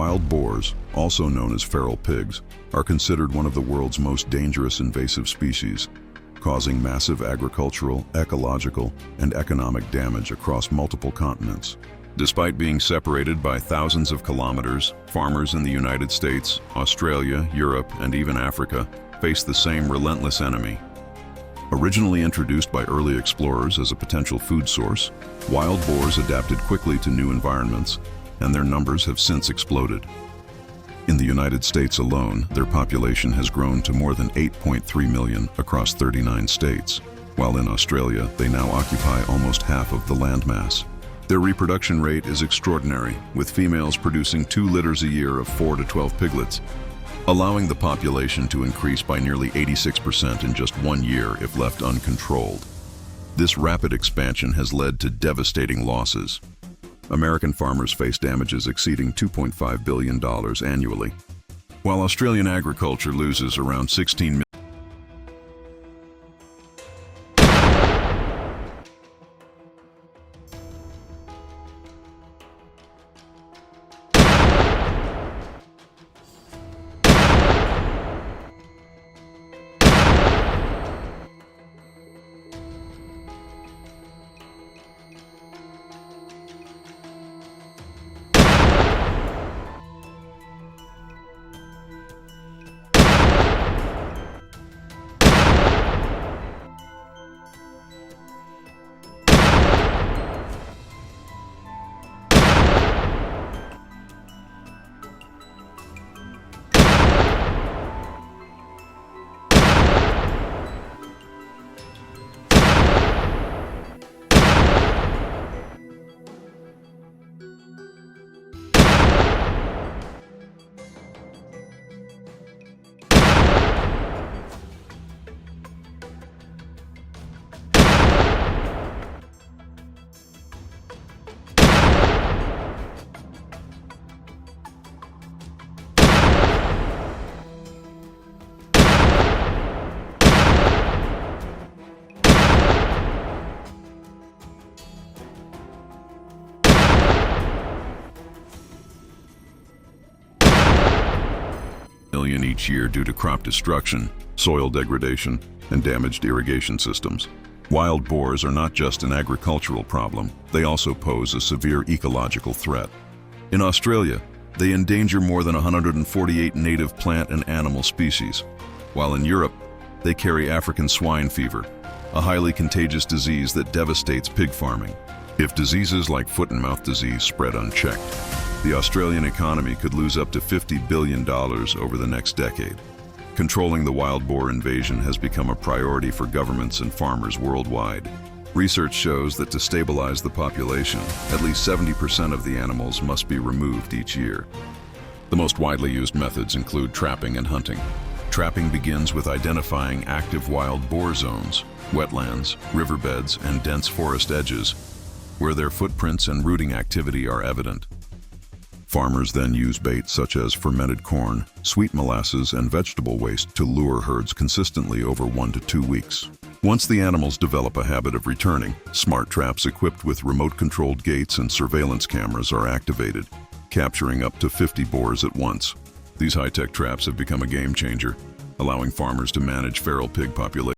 Wild boars, also known as feral pigs, are considered one of the world's most dangerous invasive species, causing massive agricultural, ecological, and economic damage across multiple continents. Despite being separated by thousands of kilometers, farmers in the United States, Australia, Europe, and even Africa face the same relentless enemy. Originally introduced by early explorers as a potential food source, wild boars adapted quickly to new environments, and their numbers have since exploded. In the United States alone, their population has grown to more than 8.3 million across 39 states, while in Australia they now occupy almost half of the landmass. Their reproduction rate is extraordinary, with females producing 2 litters a year of 4 to 12 piglets, allowing the population to increase by nearly 86% in just 1 year if left uncontrolled. This rapid expansion has led to devastating losses. American farmers face damages exceeding $2.5 billion annually, while Australian agriculture loses around 16 million. Each year due to crop destruction, soil degradation, and damaged irrigation systems. Wild boars are not just an agricultural problem, they also pose a severe ecological threat. In Australia, they endanger more than 148 native plant and animal species, while in Europe, they carry African swine fever, a highly contagious disease that devastates pig farming. If diseases like foot and mouth disease spread unchecked, the Australian economy could lose up to $50 billion over the next decade. Controlling the wild boar invasion has become a priority for governments and farmers worldwide. Research shows that to stabilize the population, at least 70% of the animals must be removed each year. The most widely used methods include trapping and hunting. Trapping begins with identifying active wild boar zones, wetlands, riverbeds, and dense forest edges, where their footprints and rooting activity are evident. Farmers then use bait such as fermented corn, sweet molasses, and vegetable waste to lure herds consistently over 1 to 2 weeks. Once the animals develop a habit of returning, smart traps equipped with remote-controlled gates and surveillance cameras are activated, capturing up to 50 boars at once. These high-tech traps have become a game changer, allowing farmers to manage feral pig populations.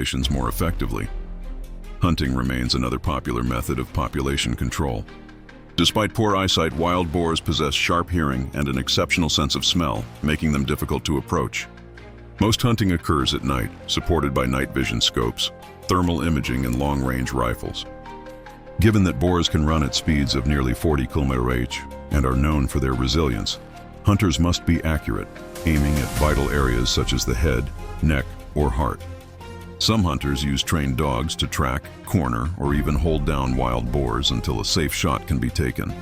populations more effectively. Hunting remains another popular method of population control. Despite poor eyesight, wild boars possess sharp hearing and an exceptional sense of smell, making them difficult to approach. Most hunting occurs at night, supported by night vision scopes, thermal imaging, and long-range rifles. Given that boars can run at speeds of nearly 40 km/h and are known for their resilience, hunters must be accurate, aiming at vital areas such as the head, neck, or heart. Some hunters use trained dogs to track, corner, or even hold down wild boars until a safe shot can be taken.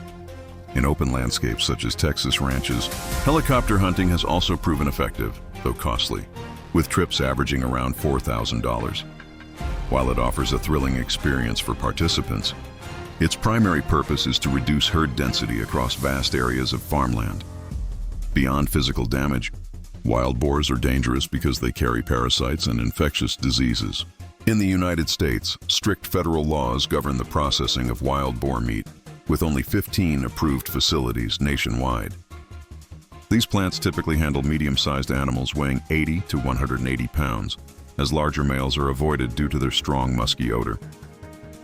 In open landscapes such as Texas ranches, helicopter hunting has also proven effective, though costly, with trips averaging around $4,000. While it offers a thrilling experience for participants, its primary purpose is to reduce herd density across vast areas of farmland. Beyond physical damage, wild boars are dangerous because they carry parasites and infectious diseases. In the United States, strict federal laws govern the processing of wild boar meat, with only 15 approved facilities nationwide. These plants typically handle medium-sized animals weighing 80 to 180 pounds, as larger males are avoided due to their strong musky odor.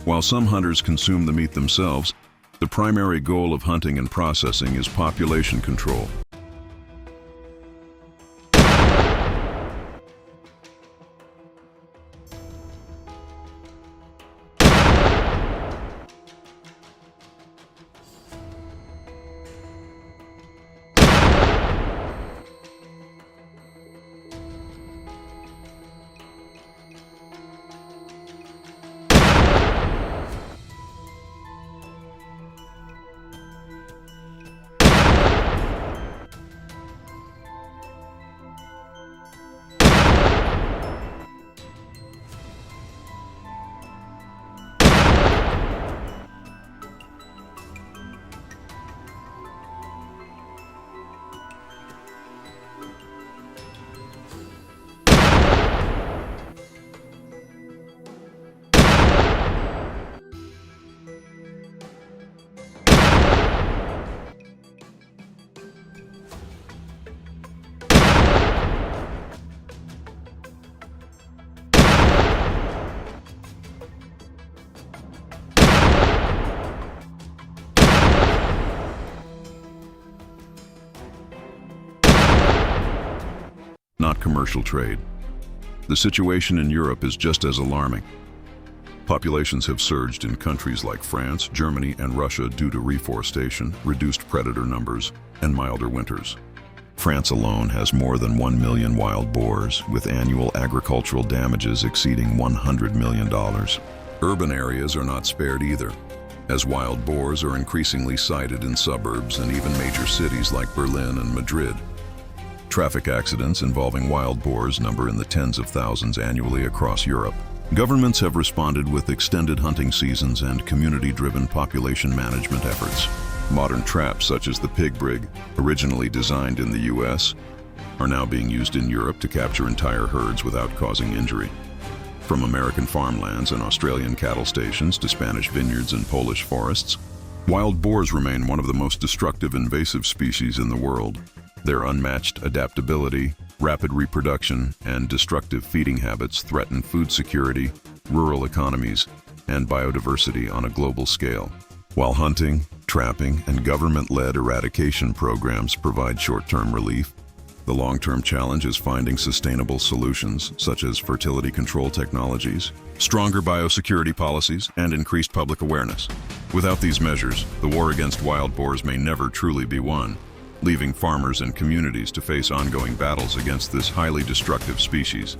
While some hunters consume the meat themselves, the primary goal of hunting and processing is population control. Not commercial trade. The situation in Europe is just as alarming. Populations have surged in countries like France, Germany, and Russia due to reforestation, reduced predator numbers, and milder winters. France alone has more than 1 million wild boars, with annual agricultural damages exceeding $100 million. Urban areas are not spared either, as wild boars are increasingly sighted in suburbs and even major cities like Berlin and Madrid. Traffic accidents involving wild boars number in the tens of thousands annually across Europe. Governments have responded with extended hunting seasons and community-driven population management efforts. Modern traps such as the pig brig, originally designed in the US, are now being used in Europe to capture entire herds without causing injury. From American farmlands and Australian cattle stations to Spanish vineyards and Polish forests, wild boars remain one of the most destructive invasive species in the world. Their unmatched adaptability, rapid reproduction, and destructive feeding habits threaten food security, rural economies, and biodiversity on a global scale. While hunting, trapping, and government-led eradication programs provide short-term relief, the long-term challenge is finding sustainable solutions such as fertility control technologies, stronger biosecurity policies, and increased public awareness. Without these measures, the war against wild boars may never truly be won, leaving farmers and communities to face ongoing battles against this highly destructive species.